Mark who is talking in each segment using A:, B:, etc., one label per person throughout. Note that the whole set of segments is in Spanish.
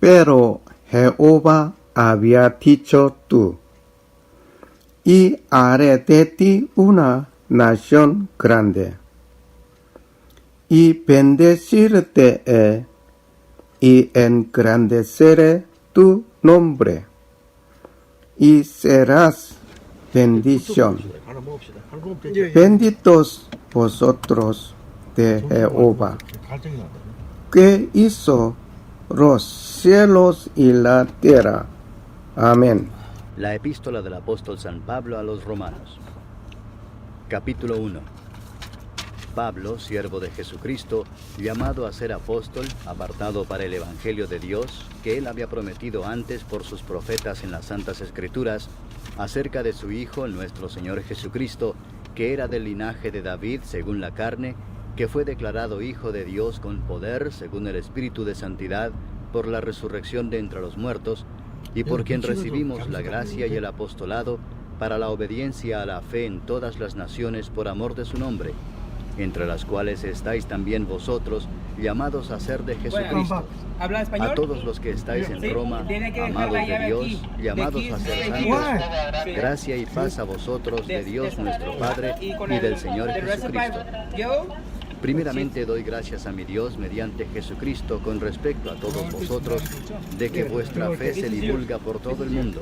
A: Pero Jehová había dicho tú, y haré de ti una nación grande, y bendecirte y engrandeceré tu nombre, y serás bendición. Benditos vosotros de Jehová, que hizo los cielos y la tierra. Amén.
B: La epístola del apóstol San Pablo a los Romanos. Capítulo 1. Pablo, siervo de Jesucristo, llamado a ser apóstol, apartado para el Evangelio de Dios, que él había prometido antes por sus profetas en las Santas Escrituras, acerca de su Hijo, nuestro Señor Jesucristo, que era del linaje de David según la carne, que fue declarado Hijo de Dios con poder según el Espíritu de Santidad, por la resurrección de entre los muertos, y por quien recibimos la gracia y el apostolado para la obediencia a la fe en todas las naciones por amor de su nombre, entre las cuales estáis también vosotros, llamados a ser de Jesucristo. A todos los que estáis en Roma, amados de Dios, llamados a ser santos, gracia y paz a vosotros de Dios nuestro Padre y del Señor Jesucristo. Primeramente doy gracias a mi Dios mediante Jesucristo con respecto a todos vosotros, de que vuestra fe se divulga por todo el mundo.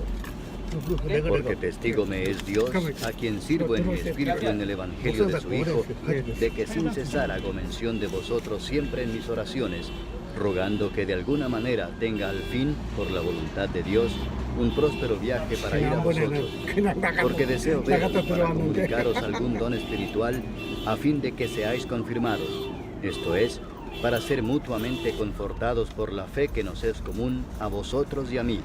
B: Porque testigo me es Dios, a quien sirvo en mi espíritu en el Evangelio de su Hijo, de que sin cesar hago mención de vosotros siempre en mis oraciones, rogando que de alguna manera tenga al fin, por la voluntad de Dios, un próspero viaje para ir a vosotros, porque deseo veros para comunicaros algún don espiritual, a fin de que seáis confirmados, esto es, para ser mutuamente confortados por la fe que nos es común a vosotros y a mí.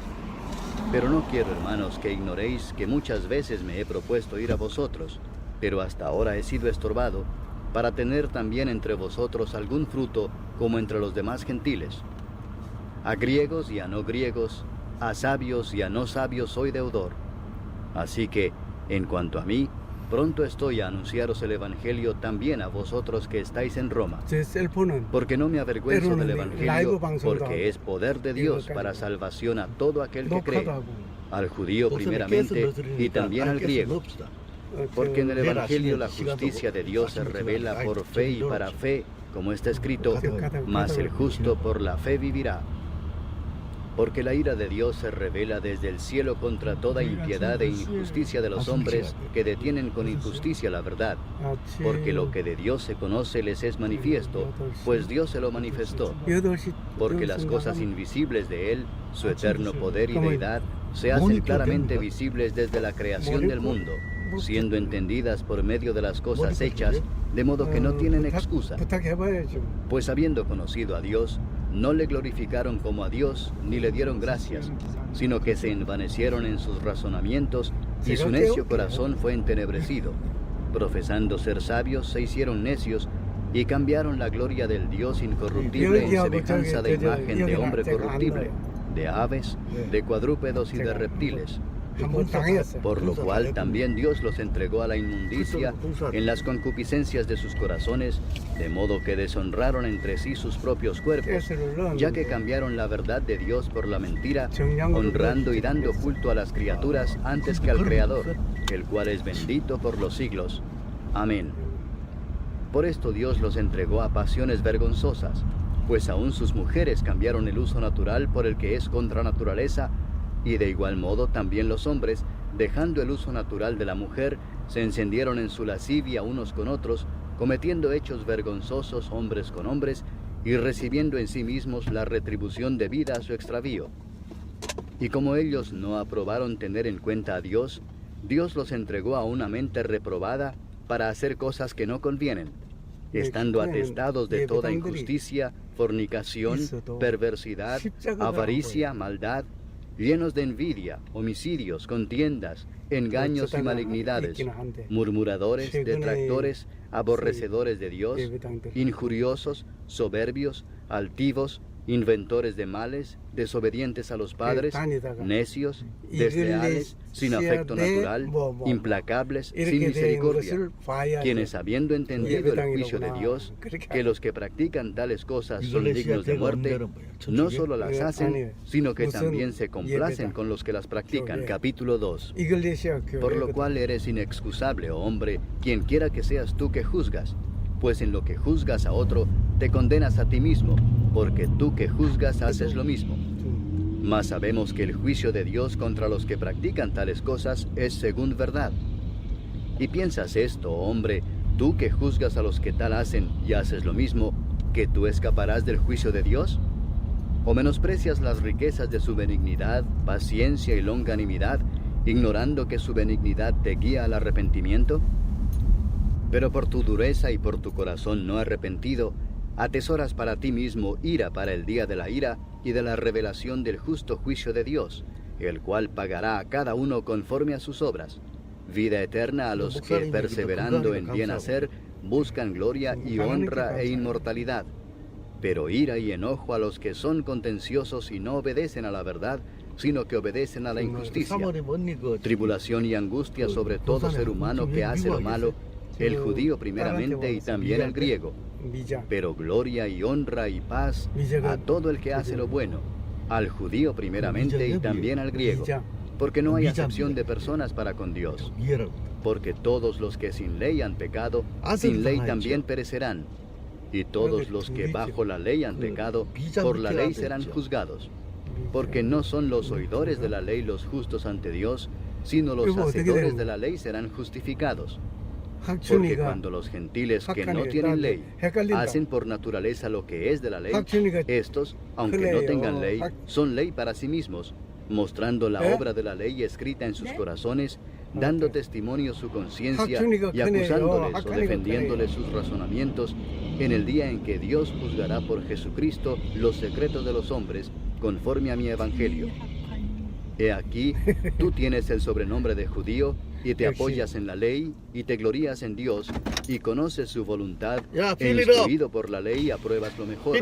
B: Pero no quiero, hermanos, que ignoréis que muchas veces me he propuesto ir a vosotros, pero hasta ahora he sido estorbado, para tener también entre vosotros algún fruto como entre los demás gentiles. A griegos y a no griegos, a sabios y a no sabios soy deudor. Así que, en cuanto a mí, pronto estoy a anunciaros el Evangelio también a vosotros que estáis en Roma, porque no me avergüenzo del Evangelio, porque es poder de Dios para salvación a todo aquel que cree, al judío primeramente y también al griego. Porque en el Evangelio la justicia de Dios se revela por fe y para fe, como está escrito, mas el justo por la fe vivirá. Porque la ira de Dios se revela desde el cielo contra toda impiedad e injusticia de los hombres que detienen con injusticia la verdad, porque lo que de Dios se conoce les es manifiesto, pues Dios se lo manifestó. Porque las cosas invisibles de Él, su eterno poder y deidad, se hacen claramente visibles desde la creación del mundo, siendo entendidas por medio de las cosas hechas, de modo que no tienen excusa. Pues habiendo conocido a Dios, no le glorificaron como a Dios, ni le dieron gracias, sino que se envanecieron en sus razonamientos, y su necio corazón fue entenebrecido. Profesando ser sabios, se hicieron necios, y cambiaron la gloria del Dios incorruptible en semejanza de imagen de hombre corruptible, de aves, de cuadrúpedos y de reptiles. Por lo cual también Dios los entregó a la inmundicia en las concupiscencias de sus corazones, de modo que deshonraron entre sí sus propios cuerpos, ya que cambiaron la verdad de Dios por la mentira, honrando y dando culto a las criaturas antes que al Creador, el cual es bendito por los siglos. Amén. Por esto Dios los entregó a pasiones vergonzosas, pues aún sus mujeres cambiaron el uso natural por el que es contra naturaleza, y de igual modo también los hombres, dejando el uso natural de la mujer, se encendieron en su lascivia unos con otros, cometiendo hechos vergonzosos hombres con hombres, y recibiendo en sí mismos la retribución debida a su extravío. Y como ellos no aprobaron tener en cuenta a Dios, Dios los entregó a una mente reprobada para hacer cosas que no convienen, estando atestados de toda injusticia, fornicación, perversidad, avaricia, maldad, llenos de envidia, homicidios, contiendas, engaños y malignidades, murmuradores, detractores, aborrecedores de Dios, injuriosos, soberbios, altivos, inventores de males, desobedientes a los padres,
C: 다니다가
B: necios, desleales, sin afecto natural, implacables, sin misericordia, quienes habiendo entendido el juicio de Dios, que los que practican tales cosas son dignos de muerte, no solo las hacen, sino que también se complacen con los que las practican. Capítulo 2.
C: 이글레시아
B: Por lo cual eres inexcusable, oh hombre, quien quiera que seas tú que juzgas, pues en lo que juzgas a otro, te condenas a ti mismo, porque tú que juzgas haces lo mismo. Mas sabemos que el juicio de Dios contra los que practican tales cosas es según verdad. ¿Y piensas esto, oh hombre, tú que juzgas a los que tal hacen y haces lo mismo, que tú escaparás del juicio de Dios? ¿O menosprecias las riquezas de su benignidad, paciencia y longanimidad, ignorando que su benignidad te guía al arrepentimiento? Pero por tu dureza y por tu corazón no arrepentido, atesoras para ti mismo ira para el día de la ira y de la revelación del justo juicio de Dios, el cual pagará a cada uno conforme a sus obras. Vida eterna a los que, perseverando en bien hacer, buscan gloria y honra e inmortalidad. Pero ira y enojo a los que son contenciosos y no obedecen a la verdad, sino que obedecen a la injusticia. Tribulación y angustia sobre todo ser humano que hace lo malo, el judío primeramente y también el griego. Pero gloria y honra y paz a todo el que hace lo bueno, al judío primeramente y también al griego, porque no hay acepción de personas para con Dios. Porque todos los que sin ley han pecado, sin ley también perecerán. Y todos los que bajo la ley han pecado, por la ley serán juzgados. Porque no son los oidores de la ley los justos ante Dios, sino los hacedores de la ley serán justificados. Porque cuando los gentiles que no tienen ley hacen por naturaleza lo que es de la ley, estos, aunque no tengan ley, son ley para sí mismos, mostrando la obra de la ley escrita en sus corazones, dando testimonio su conciencia y acusándoles o defendiéndoles sus razonamientos en el día en que Dios juzgará por Jesucristo los secretos de los hombres, conforme a mi evangelio. He aquí, tú tienes el sobrenombre de judío, y te apoyas en la ley, y te glorías en Dios, y conoces su voluntad, e instruido por la ley apruebas lo mejor,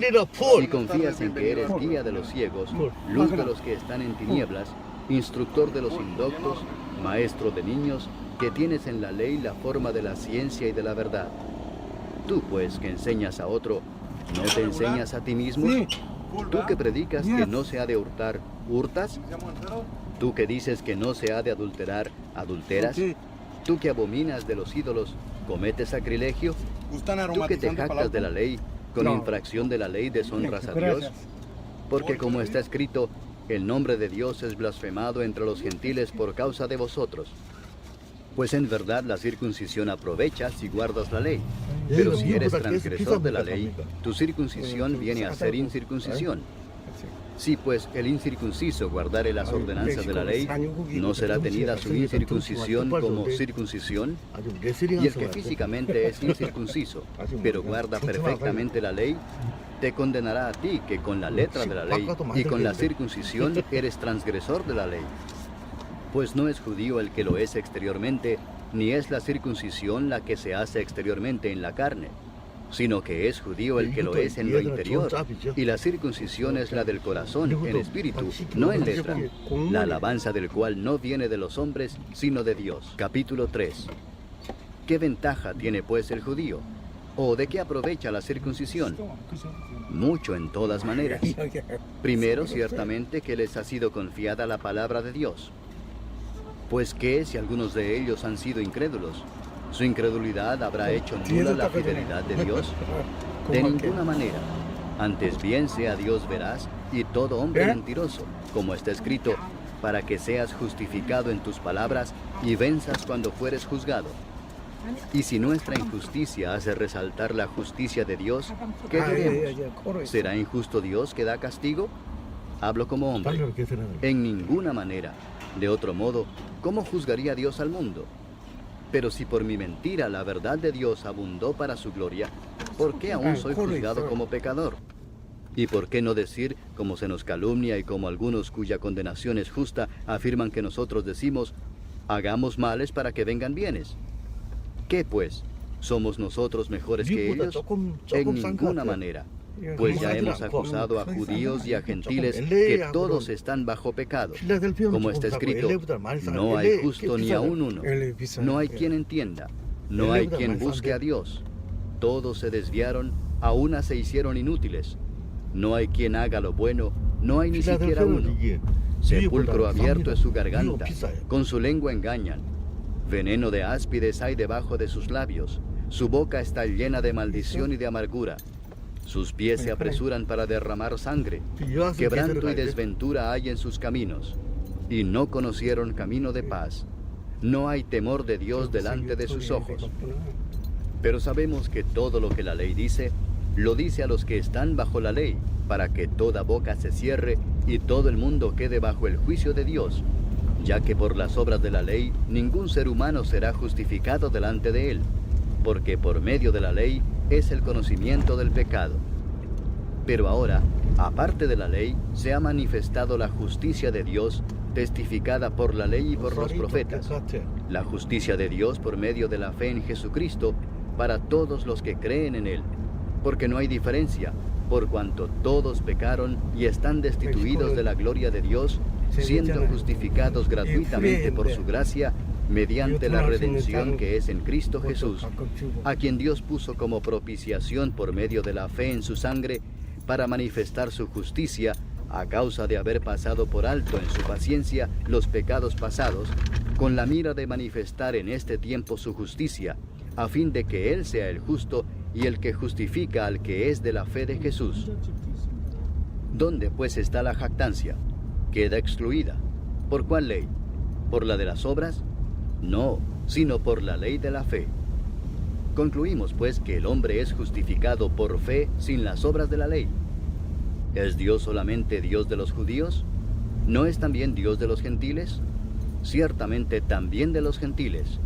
B: y confías en que eres guía de los ciegos, luz de los que están en tinieblas, instructor de los indoctos, maestro de niños, que tienes en la ley la forma de la ciencia y de la verdad. Tú, pues, que enseñas a otro, ¿no te enseñas a ti mismo? Tú que predicas que no se ha de hurtar, ¿hurtas? Tú que dices que no se ha de adulterar, ¿adulteras? Tú que abominas de los ídolos, ¿cometes sacrilegio? Tú que te jactas de la ley, con infracción de la ley deshonras a Dios. Porque como está escrito, el nombre de Dios es blasfemado entre los gentiles por causa de vosotros. Pues en verdad la circuncisión aprovecha si guardas la ley. Pero si eres transgresor de la ley, tu circuncisión viene a ser incircuncisión. Si pues el incircunciso guardare las ordenanzas de la ley, ¿no será tenida su incircuncisión como circuncisión? Y el que físicamente es incircunciso, pero guarda perfectamente la ley, te condenará a ti que con la letra de la ley y con la circuncisión eres transgresor de la ley. Pues no es judío el que lo es exteriormente, ni es la circuncisión la que se hace exteriormente en la carne, sino que es judío el que lo es en lo interior, y la circuncisión es la del corazón, en espíritu, no en letra, la alabanza del cual no viene de los hombres, sino de Dios. Capítulo 3. ¿Qué ventaja tiene pues el judío? ¿O de qué aprovecha la circuncisión? Mucho en todas maneras. Primero, ciertamente, que les ha sido confiada la palabra de Dios. Pues ¿qué si algunos de ellos han sido incrédulos? ¿Su incredulidad habrá hecho nula la fidelidad de Dios? De ninguna manera. Antes bien sea Dios veraz y todo hombre mentiroso, como está escrito, para que seas justificado en tus palabras y venzas cuando fueres juzgado. Y si nuestra injusticia hace resaltar la justicia de Dios, ¿qué diremos? ¿Será injusto Dios que da castigo? Hablo como hombre. En ninguna manera. De otro modo, ¿cómo juzgaría Dios al mundo? Pero si por mi mentira la verdad de Dios abundó para su gloria, ¿por qué aún soy juzgado como pecador? ¿Y por qué no decir, como se nos calumnia y como algunos cuya condenación es justa afirman que nosotros decimos, hagamos males para que vengan bienes? ¿Qué pues? ¿Somos nosotros mejores que ellos? En ninguna manera. Pues ya hemos acusado a judíos y a gentiles que todos están bajo pecado. Como está escrito, no hay justo ni aún uno. No hay quien entienda. No hay quien busque a Dios. Todos se desviaron, a una se hicieron inútiles. No hay quien haga lo bueno, no hay ni siquiera uno. Sepulcro abierto es su garganta, con su lengua engañan. Veneno de áspides hay debajo de sus labios. Su boca está llena de maldición y de amargura. Sus pies se apresuran para derramar sangre. Quebranto y desventura hay en sus caminos. Y no conocieron camino de paz. No hay temor de Dios delante de sus ojos. Pero sabemos que todo lo que la ley dice, lo dice a los que están bajo la ley, para que toda boca se cierre y todo el mundo quede bajo el juicio de Dios, ya que por las obras de la ley ningún ser humano será justificado delante de él, porque por medio de la ley es el conocimiento del pecado. Pero ahora, aparte de la ley, se ha manifestado la justicia de Dios, testificada por la ley y por los profetas, la justicia de Dios por medio de la fe en Jesucristo, para todos los que creen en Él, porque no hay diferencia, por cuanto todos pecaron y están destituidos de la gloria de Dios, siendo justificados gratuitamente por su gracia, mediante la redención que es en Cristo Jesús, a quien Dios puso como propiciación por medio de la fe en su sangre, para manifestar su justicia, a causa de haber pasado por alto en su paciencia los pecados pasados, con la mira de manifestar en este tiempo su justicia, a fin de que Él sea el justo y el que justifica al que es de la fe de Jesús. ¿Dónde pues está la jactancia? Queda excluida. ¿Por cuál ley? ¿Por la de las obras? No, sino por la ley de la fe. Concluimos pues que el hombre es justificado por fe sin las obras de la ley. ¿Es Dios solamente Dios de los judíos? ¿No es también Dios de los gentiles? Ciertamente también de los gentiles,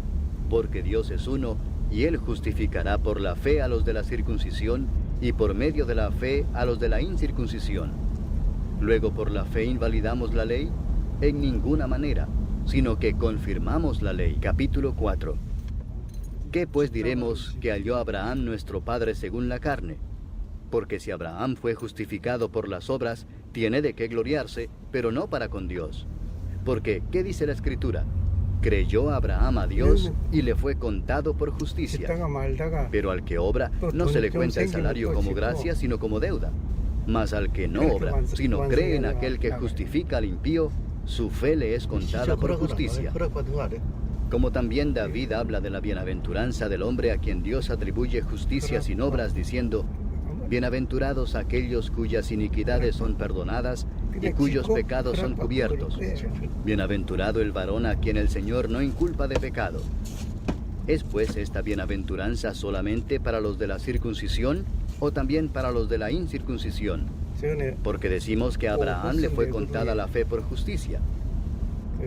B: porque Dios es uno, y Él justificará por la fe a los de la circuncisión, y por medio de la fe a los de la incircuncisión. Luego, ¿por la fe invalidamos la ley? En ninguna manera, sino que confirmamos la ley. Capítulo 4. ¿Qué pues diremos que halló Abraham nuestro padre según la carne? Porque si Abraham fue justificado por las obras, tiene de qué gloriarse, pero no para con Dios. Porque, ¿qué dice la Escritura? Creyó Abraham a Dios y le fue contado por justicia. Pero al que obra, no se le cuenta el salario como gracia, sino como deuda. Mas al que no obra, sino cree en aquel que justifica al impío, su fe le es contada por justicia. Como también David habla de la bienaventuranza del hombre a quien Dios atribuye justicia sin obras, diciendo: bienaventurados aquellos cuyas iniquidades son perdonadas y cuyos pecados son cubiertos. Bienaventurado el varón a quien el Señor no inculpa de pecado. ¿Es pues esta bienaventuranza solamente para los de la circuncisión o también para los de la incircuncisión? Porque decimos que a Abraham le fue contada la fe por justicia.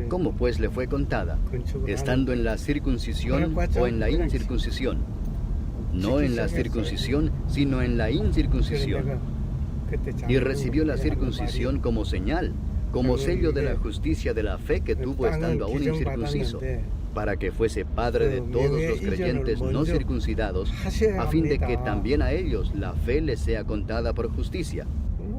B: ¿Cómo pues le fue contada? ¿Estando en la circuncisión o en la incircuncisión? No en la circuncisión, sino en la incircuncisión. Y recibió la circuncisión como señal, como sello de la justicia de la fe que tuvo estando aún incircunciso, para que fuese padre de todos los creyentes no circuncidados, a fin de que también a ellos la fe les sea contada por justicia,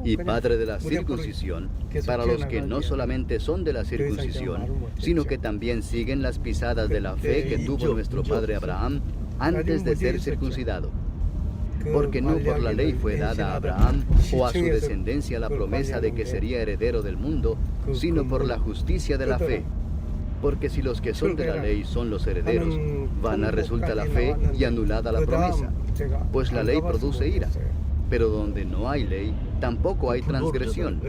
B: y padre de la circuncisión, para los que no solamente son de la circuncisión, sino que también siguen las pisadas de la fe que tuvo nuestro padre Abraham antes de ser circuncidado. Porque no por la ley fue dada a Abraham o a su descendencia la promesa de que sería heredero del mundo, sino por la justicia de la fe. Porque si los que son de la ley son los herederos, vana resulta la fe y anulada la promesa, pues la ley produce ira. Pero donde no hay ley, tampoco hay transgresión.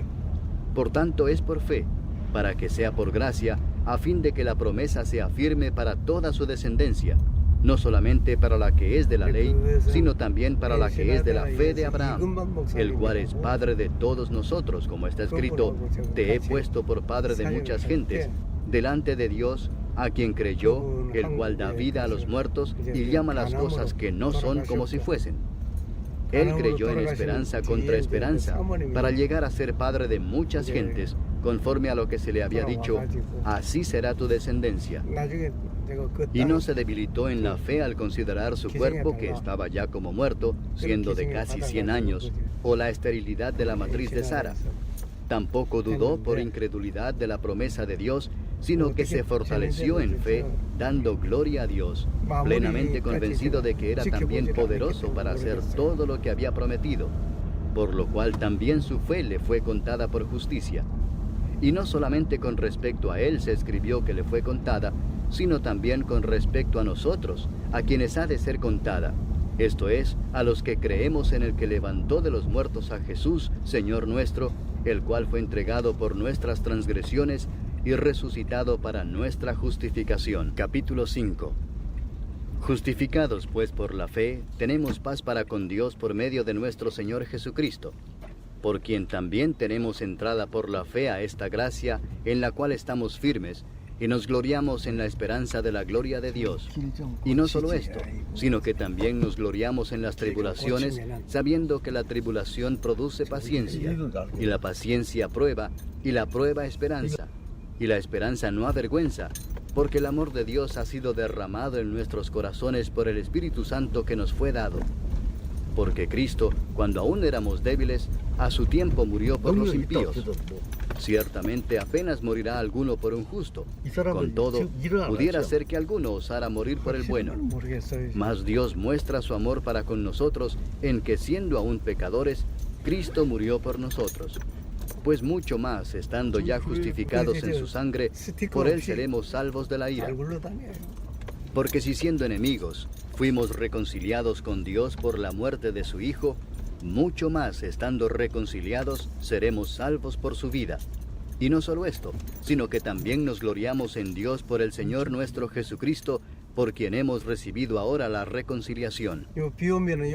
B: Por tanto es por fe, para que sea por gracia, a fin de que la promesa sea firme para toda su descendencia, no solamente para la que es de la ley, sino también para la que es de la fe de Abraham, el cual es padre de todos nosotros, como está escrito: te he puesto por padre de muchas gentes, delante de Dios, a quien creyó, el cual da vida a los muertos y llama las cosas que no son como si fuesen. Él creyó en esperanza contra esperanza, para llegar a ser padre de muchas gentes, conforme a lo que se le había dicho: así será tu descendencia. Y no se debilitó en la fe al considerar su cuerpo que estaba ya como muerto, siendo de casi 100 años, o la esterilidad de la matriz de Sara. Tampoco dudó por incredulidad de la promesa de Dios, sino que se fortaleció en fe, dando gloria a Dios, plenamente convencido de que era también poderoso para hacer todo lo que había prometido, por lo cual también su fe le fue contada por justicia. Y no solamente con respecto a él se escribió que le fue contada, sino también con respecto a nosotros, a quienes ha de ser contada, esto es, a los que creemos en el que levantó de los muertos a Jesús, Señor nuestro, el cual fue entregado por nuestras transgresiones y resucitado para nuestra justificación. Capítulo 5. Justificados pues por la fe, tenemos paz para con Dios por medio de nuestro Señor Jesucristo, por quien también tenemos entrada por la fe a esta gracia, en la cual estamos firmes, y nos gloriamos en la esperanza de la gloria de Dios. Y no solo esto, sino que también nos gloriamos en las tribulaciones, sabiendo que la tribulación produce paciencia, y la paciencia prueba, y la prueba esperanza, y la esperanza no avergüenza, porque el amor de Dios ha sido derramado en nuestros corazones por el Espíritu Santo que nos fue dado. Porque Cristo, cuando aún éramos débiles, a su tiempo murió por los impíos. Ciertamente apenas morirá alguno por un justo. Con todo, pudiera ser que alguno osara morir por el bueno. Mas Dios muestra su amor para con nosotros en que, siendo aún pecadores, Cristo murió por nosotros. Pues mucho más, estando ya justificados en su sangre, por él seremos salvos de la ira. Porque si siendo enemigos, fuimos reconciliados con Dios por la muerte de su Hijo, mucho más, estando reconciliados, seremos salvos por su vida. Y no solo esto, sino que también nos gloriamos en Dios por el Señor nuestro Jesucristo, por quien hemos recibido ahora la reconciliación.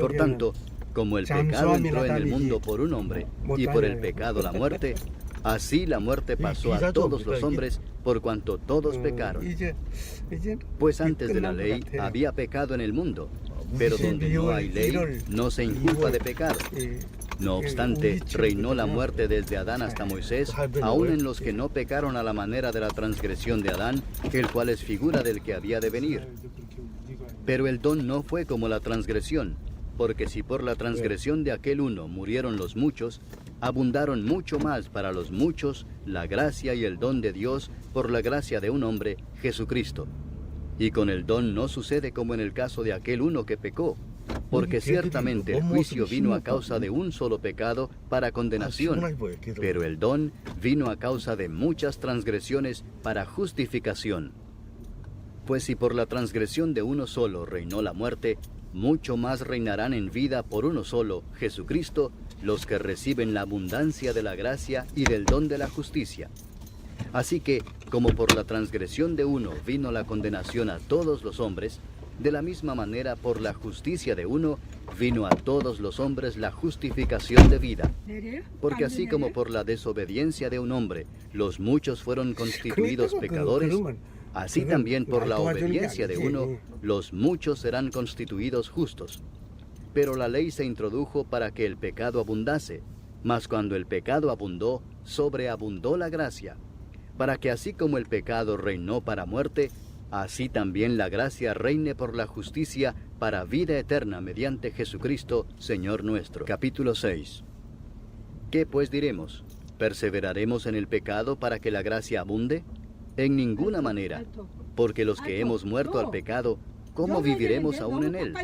B: Por tanto, como el pecado entró en el mundo por un hombre, y por el pecado la muerte, así la muerte pasó a todos los hombres, por cuanto todos pecaron. Pues antes de la ley había pecado en el mundo, pero donde no hay ley, no se inculpa de pecado. No obstante, reinó la muerte desde Adán hasta Moisés, aun en los que no pecaron a la manera de la transgresión de Adán, el cual es figura del que había de venir. Pero el don no fue como la transgresión, porque si por la transgresión de aquel uno murieron los muchos, abundaron mucho más para los muchos la gracia y el don de Dios por la gracia de un hombre, Jesucristo. Y con el don no sucede como en el caso de aquel uno que pecó, porque ciertamente el juicio vino a causa de un solo pecado para condenación, pero el don vino a causa de muchas transgresiones para justificación. Pues si por la transgresión de uno solo reinó la muerte, mucho más reinarán en vida por uno solo, Jesucristo, los que reciben la abundancia de la gracia y del don de la justicia. Así que, como por la transgresión de uno vino la condenación a todos los hombres, de la misma manera por la justicia de uno vino a todos los hombres la justificación de vida. Porque así como por la desobediencia de un hombre los muchos fueron constituidos pecadores, así también por la obediencia de uno los muchos serán constituidos justos. Pero la ley se introdujo para que el pecado abundase, mas cuando el pecado abundó, sobreabundó la gracia, para que así como el pecado reinó para muerte, así también la gracia reine por la justicia para vida eterna mediante Jesucristo, Señor nuestro. Capítulo 6. ¿Qué pues diremos? ¿Perseveraremos en el pecado para que la gracia abunde? En ninguna manera, porque los que hemos muerto al pecado, ¿cómo viviremos aún en él?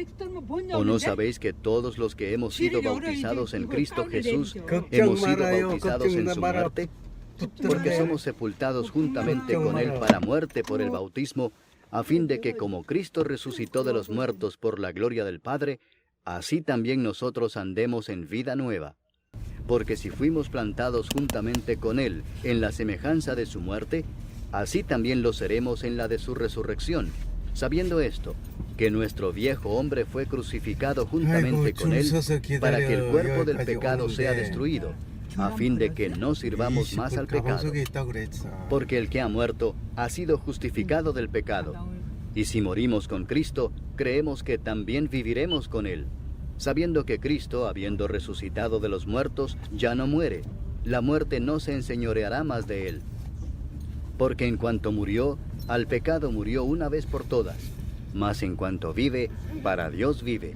B: ¿O no sabéis que todos los que hemos sido bautizados en Cristo Jesús, hemos sido bautizados en su muerte? Porque somos sepultados juntamente con él para muerte por el bautismo, a fin de que como Cristo resucitó de los muertos por la gloria del Padre, así también nosotros andemos en vida nueva. Porque si fuimos plantados juntamente con él en la semejanza de su muerte, así también lo seremos en la de su resurrección, sabiendo esto, que nuestro viejo hombre fue crucificado juntamente con él, para que el cuerpo del pecado sea destruido, a fin de que no sirvamos más al pecado. Porque el que ha muerto ha sido justificado del pecado. Y si morimos con Cristo, creemos que también viviremos con él, sabiendo que Cristo, habiendo resucitado de los muertos, ya no muere. La muerte no se enseñoreará más de él. Porque en cuanto murió, al pecado murió una vez por todas, mas en cuanto vive, para Dios vive.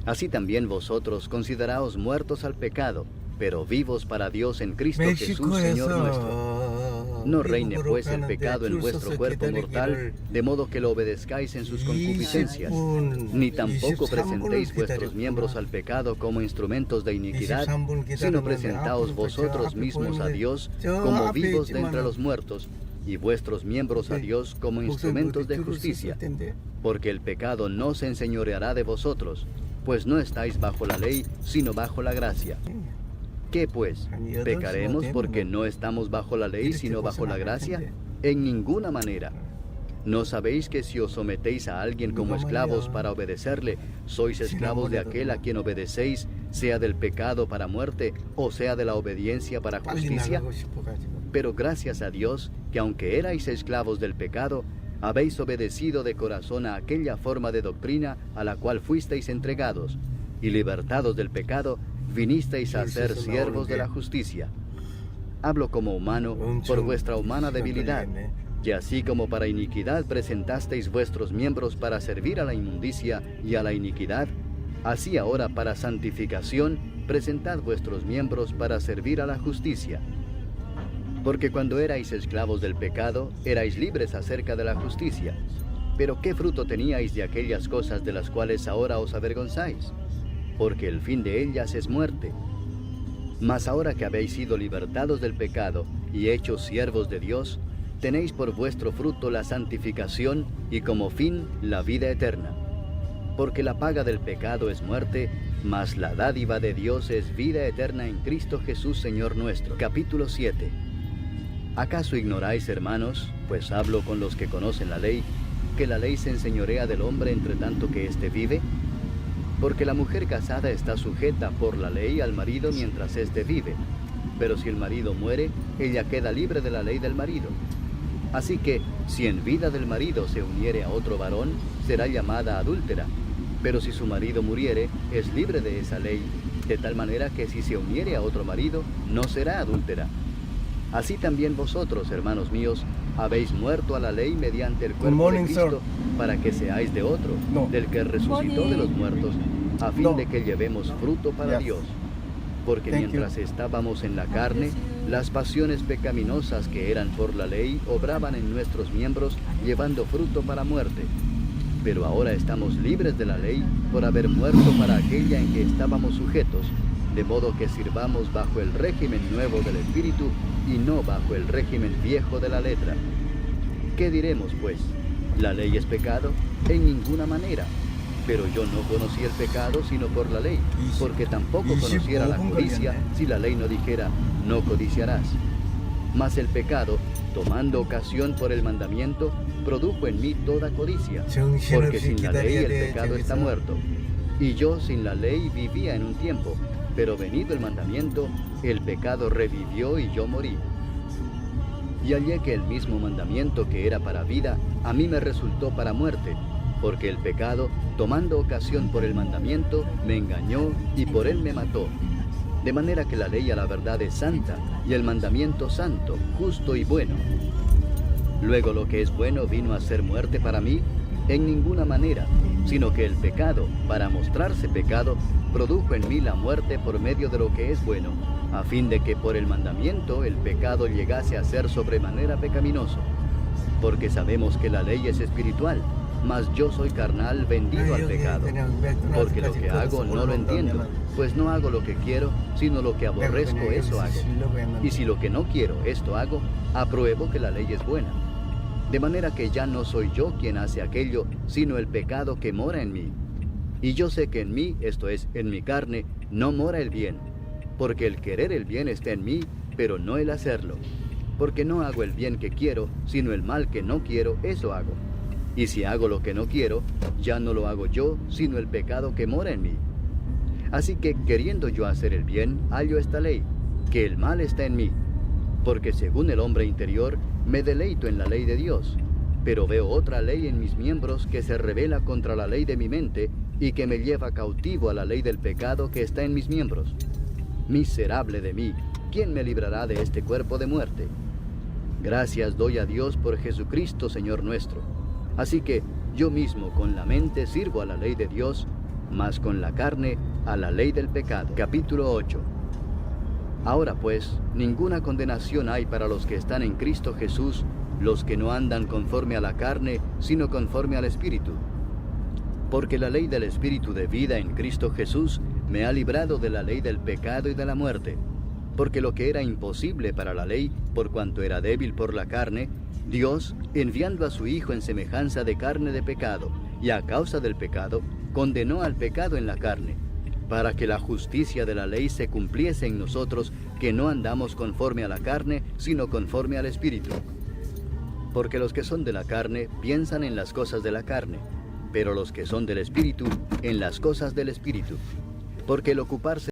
B: Así también vosotros consideraos muertos al pecado, pero vivos para Dios en Cristo Jesús, Señor nuestro. No reine pues el pecado en vuestro cuerpo mortal, de modo que lo obedezcáis en sus concupiscencias, ni tampoco presentéis vuestros miembros al pecado como instrumentos de iniquidad, sino presentaos vosotros mismos a Dios como vivos de entre los muertos, y vuestros miembros a Dios como instrumentos de justicia, porque el pecado no se enseñoreará de vosotros, pues no estáis bajo la ley, sino bajo la gracia. ¿Qué pues? ¿Pecaremos porque no estamos bajo la ley, sino bajo la gracia? En ninguna manera. ¿No sabéis que si os sometéis a alguien como esclavos para obedecerle, sois esclavos de aquel a quien obedecéis, sea del pecado para muerte, o sea de la obediencia para justicia? Pero gracias a Dios, que aunque erais esclavos del pecado, habéis obedecido de corazón a aquella forma de doctrina a la cual fuisteis entregados, y libertados del pecado, vinisteis a ser siervos de la justicia. Hablo como humano por vuestra humana debilidad, que así como para iniquidad presentasteis vuestros miembros para servir a la inmundicia y a la iniquidad, así ahora para santificación presentad vuestros miembros para servir a la justicia. Porque cuando erais esclavos del pecado, erais libres acerca de la justicia. Pero ¿qué fruto teníais de aquellas cosas de las cuales ahora os avergonzáis? Porque el fin de ellas es muerte. Mas ahora que habéis sido libertados del pecado y hechos siervos de Dios, tenéis por vuestro fruto la santificación y como fin la vida eterna. Porque la paga del pecado es muerte, mas la dádiva de Dios es vida eterna en Cristo Jesús Señor nuestro. Capítulo 7. ¿Acaso ignoráis, hermanos, pues hablo con los que conocen la ley, que la ley se enseñorea del hombre entre tanto que éste vive? Porque la mujer casada está sujeta por la ley al marido mientras éste vive, pero si el marido muere, ella queda libre de la ley del marido. Así que, si en vida del marido se uniere a otro varón, será llamada adúltera, pero si su marido muriere, es libre de esa ley, de tal manera que si se uniere a otro marido, no será adúltera. Así también vosotros, hermanos míos, habéis muerto a la ley mediante el cuerpo de Cristo, para que seáis de otro, del que resucitó de los muertos, a fin de que llevemos fruto para Dios. Porque mientras estábamos en la carne, las pasiones pecaminosas que eran por la ley obraban en nuestros miembros, llevando fruto para muerte. Pero ahora estamos libres de la ley por haber muerto para aquella en que estábamos sujetos, de modo que sirvamos bajo el régimen nuevo del Espíritu y no bajo el régimen viejo de la letra. ¿Qué diremos, pues? ¿La ley es pecado? En ninguna manera. Pero yo no conocí el pecado sino por la ley, porque tampoco conociera la codicia si la ley no dijera, no codiciarás. Mas el pecado, tomando ocasión por el mandamiento, produjo en mí toda codicia, porque sin la ley el pecado está muerto. Y yo sin la ley vivía en un tiempo, pero venido el mandamiento, el pecado revivió y yo morí. Y hallé que el mismo mandamiento que era para vida, a mí me resultó para muerte, porque el pecado, tomando ocasión por el mandamiento, me engañó y por él me mató. De manera que la ley a la verdad es santa, y el mandamiento santo, justo y bueno. Luego lo que es bueno vino a ser muerte para mí, en ninguna manera, sino que el pecado, para mostrarse pecado, produjo en mí la muerte por medio de lo que es bueno, a fin de que por el mandamiento el pecado llegase a ser sobremanera pecaminoso. Porque sabemos que la ley es espiritual, mas yo soy carnal vendido al pecado, porque lo que hago no lo entiendo, pues no hago lo que quiero, sino lo que aborrezco, eso hago. Y si lo que no quiero, esto hago, apruebo que la ley es buena. De manera que ya no soy yo quien hace aquello, sino el pecado que mora en mí. Y yo sé que en mí, esto es, en mi carne, no mora el bien, porque el querer el bien está en mí, pero no el hacerlo. Porque no hago el bien que quiero, sino el mal que no quiero, eso hago. Y si hago lo que no quiero, ya no lo hago yo, sino el pecado que mora en mí. Así que, queriendo yo hacer el bien, hallo esta ley, que el mal está en mí. Porque según el hombre interior, me deleito en la ley de Dios, pero veo otra ley en mis miembros que se rebela contra la ley de mi mente y que me lleva cautivo a la ley del pecado que está en mis miembros. Miserable de mí, ¿quién me librará de este cuerpo de muerte? Gracias doy a Dios por Jesucristo, Señor nuestro. Así que yo mismo con la mente sirvo a la ley de Dios, mas con la carne a la ley del pecado. Capítulo 8. Ahora pues, ninguna condenación hay para los que están en Cristo Jesús, los que no andan conforme a la carne, sino conforme al Espíritu. Porque la ley del Espíritu de vida en Cristo Jesús me ha librado de la ley del pecado y de la muerte. Porque lo que era imposible para la ley, por cuanto era débil por la carne, Dios, enviando a su Hijo en semejanza de carne de pecado, y a causa del pecado, condenó al pecado en la carne, para que la justicia de la ley se cumpliese en nosotros, que no andamos conforme a la carne, sino conforme al Espíritu. Porque los que son de la carne piensan en las cosas de la carne, pero los que son del Espíritu en las cosas del Espíritu. Porque el ocuparse